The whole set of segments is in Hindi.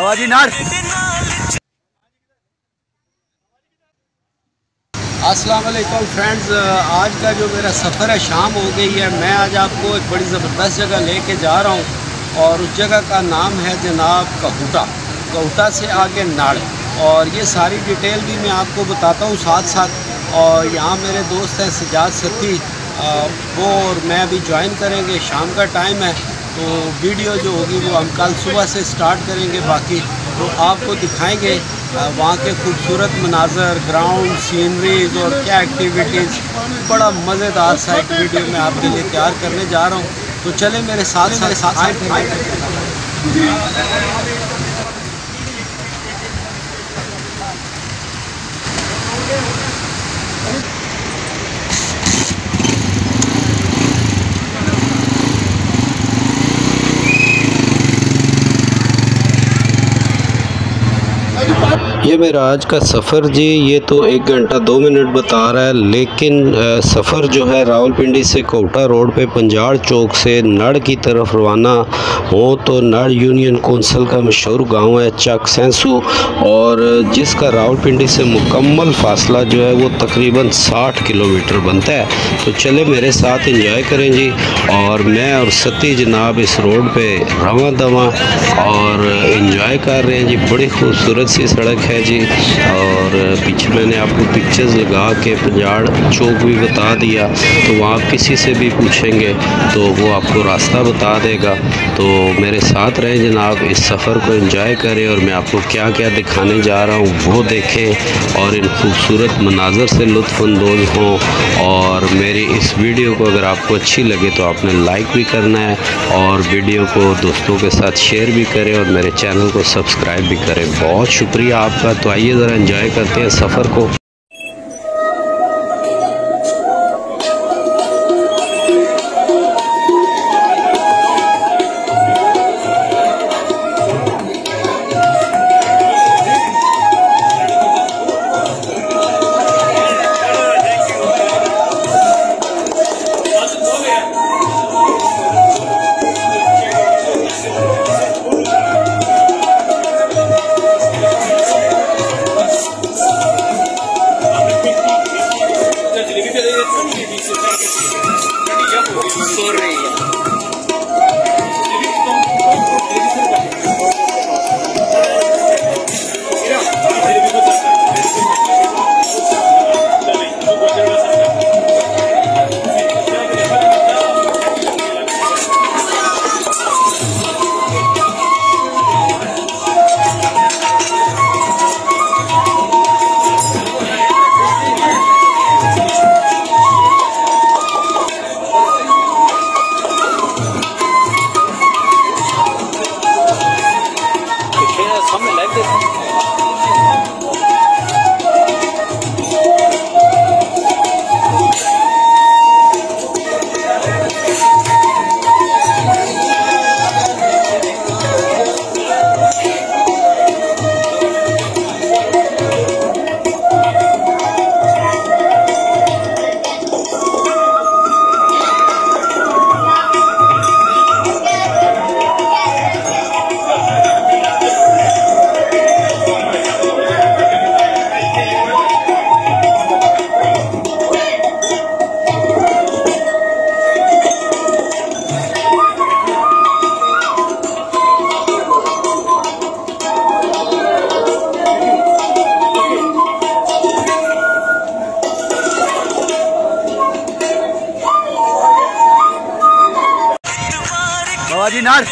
आवाजी नार। अस्सलाम वालेकुम फ्रेंड्स, आज का जो मेरा सफ़र है शाम हो गई है। मैं आज आपको एक बड़ी ज़बरदस्त जगह लेके जा रहा हूँ और उस जगह का नाम है जनाब कहूटा। कहूटा से आगे नाड़, और ये सारी डिटेल भी मैं आपको बताता हूँ साथ साथ। और यहाँ मेरे दोस्त हैं सजाद सती, वो और मैं अभी ज्वाइन करेंगे। शाम का टाइम है तो वीडियो जो होगी वो हम कल सुबह से स्टार्ट करेंगे। बाकी तो आपको दिखाएंगे वहाँ के खूबसूरत मनाजर, ग्राउंड, सीनरीज और क्या एक्टिविटीज़। बड़ा मज़ेदार सा एक वीडियो मैं आपके लिए तैयार करने जा रहा हूँ। तो चले मेरे साथ ये मेरा आज का सफ़र जी, ये तो 1 घंटा 2 मिनट बता रहा है, लेकिन सफ़र जो है रावलपिंडी से कोटा रोड पे पंजाड़ चौक से नड़ की तरफ रवाना हो तो नड़ यूनियन कौंसिल का मशहूर गांव है चक सेंसू, और जिसका रावलपिंडी से मुकम्मल फासला जो है वो तकरीबन 60 किलोमीटर बनता है। तो चले मेरे साथ एंजॉय करें जी। और मैं और सती जनाब इस रोड पे रवा दवा और एंजॉय कर रहे हैं जी। बड़ी खूबसूरत सी सड़क है जी, और पीछे मैंने आपको पिक्चर्स लगा के पंजाड़ चौक भी बता दिया। तो वहाँ किसी से भी पूछेंगे तो वो आपको रास्ता बता देगा। तो मेरे साथ रहें जनाब, इस सफ़र को एंजॉय करें और मैं आपको क्या क्या दिखाने जा रहा हूँ वो देखें और इन खूबसूरत मनाजर से लुत्फ़अंदोज़ हों। और मेरी इस वीडियो को अगर आपको अच्छी लगे तो आपने लाइक भी करना है और वीडियो को दोस्तों के साथ शेयर भी करें और मेरे चैनल को सब्सक्राइब भी करें। बहुत शुक्रिया आपका। तो आइए ज़रा एंजॉय करते हैं सफ़र को। आवाजी नार।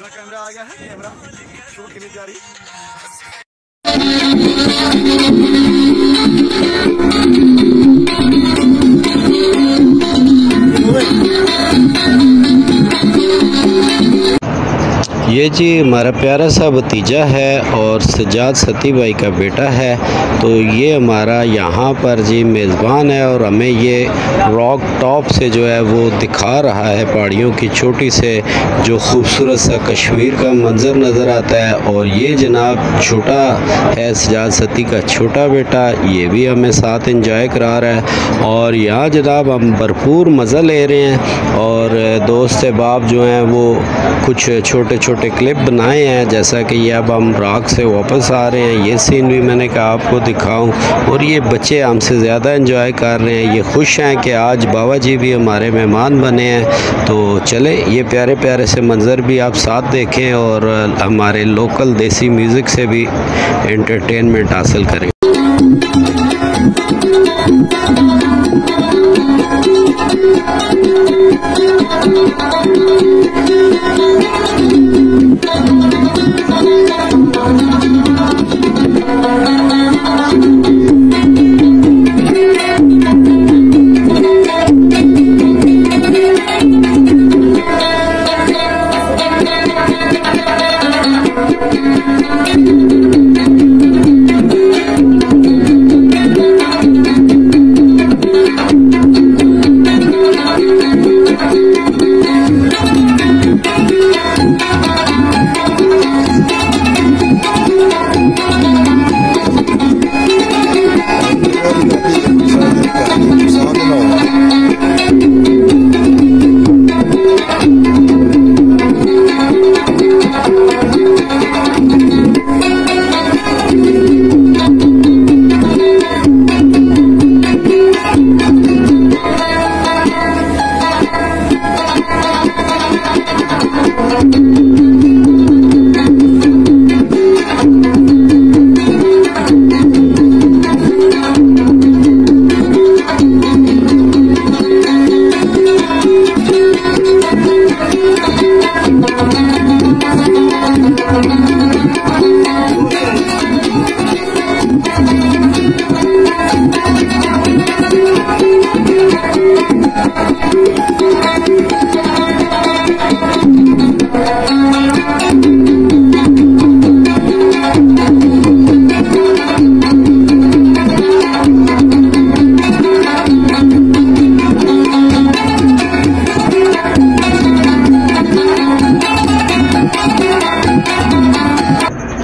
दूसरा कैमरा आ गया है, कैमरा शूट की तैयारी। ये जी हमारा प्यारा सा भतीजा है और सजाद सती भाई का बेटा है। तो ये हमारा यहाँ पर जी मेज़बान है और हमें ये रॉक टॉप से जो है वो दिखा रहा है पहाड़ियों की चोटी से जो खूबसूरत सा कश्मीर का मंज़र नज़र आता है। और ये जनाब छोटा है सजाद सती का छोटा बेटा, ये भी हमें साथ एंजॉय करा रहा है। और यहाँ जनाब हम भरपूर मज़ा ले रहे हैं और दोस्त अहबाब जो हैं वो कुछ छोटे छोटे क्लिप बनाए हैं। जैसा कि ये अब हम राग से वापस आ रहे हैं, ये सीन भी मैंने कहा आपको दिखाऊं। और ये बच्चे हमसे ज़्यादा एंजॉय कर रहे हैं, ये खुश हैं कि आज बाबा जी भी हमारे मेहमान बने हैं। तो चले ये प्यारे प्यारे से मंज़र भी आप साथ देखें और हमारे लोकल देसी म्यूज़िक से भी एंटरटेनमेंट हासिल करें।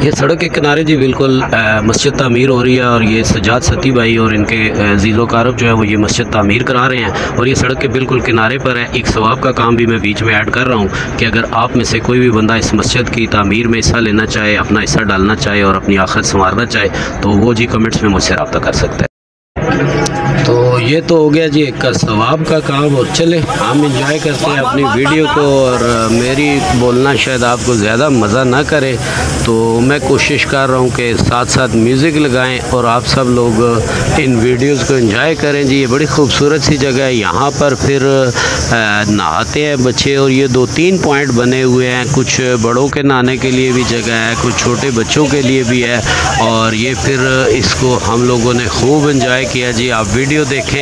ये सड़क के किनारे जी बिल्कुल मस्जिद तामीर हो रही है और ये सजाद सती भाई और इनके जीज़ो कारब जो है वो ये मस्जिद तामीर करा रहे हैं। और ये सड़क के बिल्कुल किनारे पर है। एक सवाब का काम भी मैं बीच में ऐड कर रहा हूँ कि अगर आप में से कोई भी बंदा इस मस्जिद की तामीर में हिस्सा लेना चाहे, अपना हिस्सा डालना चाहे और अपनी आखिरत संवारना चाहे तो वो जी कमेंट्स में मुझसे रब्ता कर सकता है। तो ये तो हो गया जी एक का सवाब का काम। और चले हम इंजॉय करते हैं अपनी वीडियो को। और मेरी बोलना शायद आपको ज़्यादा मज़ा ना करे तो मैं कोशिश कर रहा हूँ कि साथ साथ म्यूज़िक लगाएं और आप सब लोग इन वीडियोस को एंजॉय करें जी। ये बड़ी खूबसूरत सी जगह है। यहाँ पर फिर नहाते हैं बच्चे और ये 2-3 पॉइंट बने हुए हैं। कुछ बड़ों के नहाने के लिए भी जगह है, कुछ छोटे बच्चों के लिए भी है। और ये फिर इसको हम लोगों ने खूब एंजॉय किया जी। आप वीडियो देखें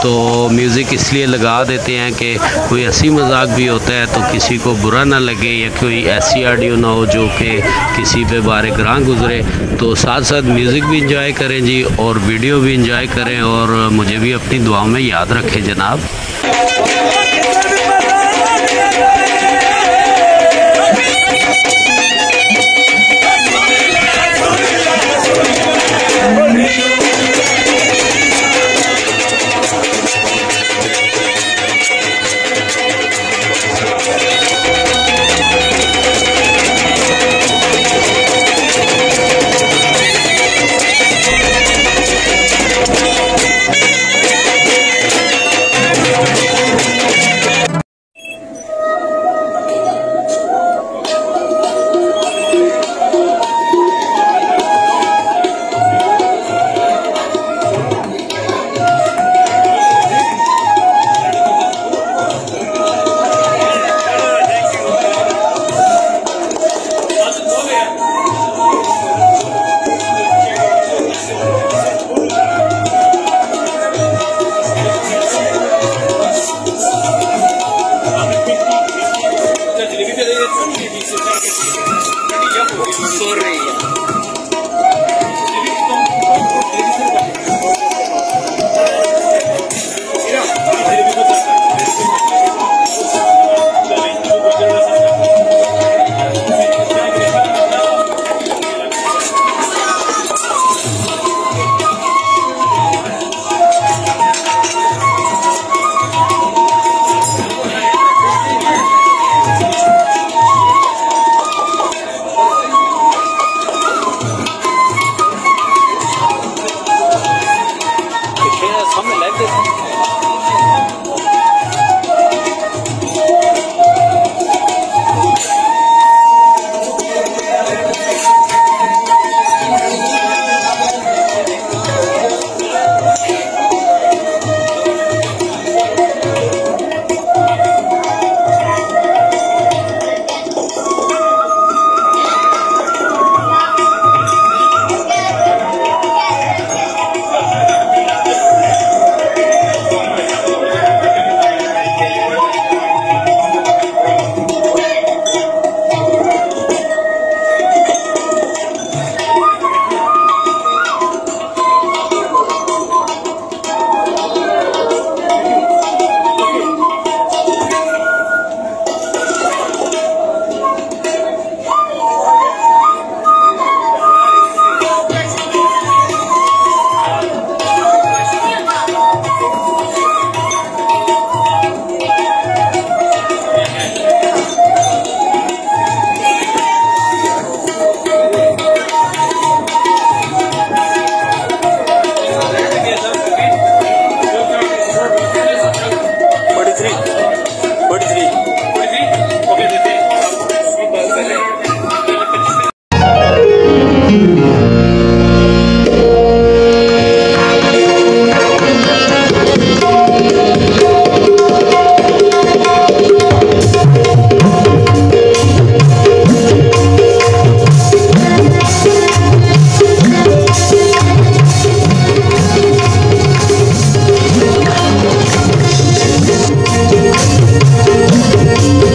तो म्यूज़िक इसलिए लगा देते हैं कि कोई हंसी मजाक भी होता है तो किसी को बुरा ना लगे या कोई ऐसी ऑडियो ना हो जो कि किसी पे बारे ग्रां गुजरे। तो साथ साथ म्यूज़िक भी इंजॉय करें जी और वीडियो भी इंजॉय करें और मुझे भी अपनी दुआओं में याद रखें जनाब। है।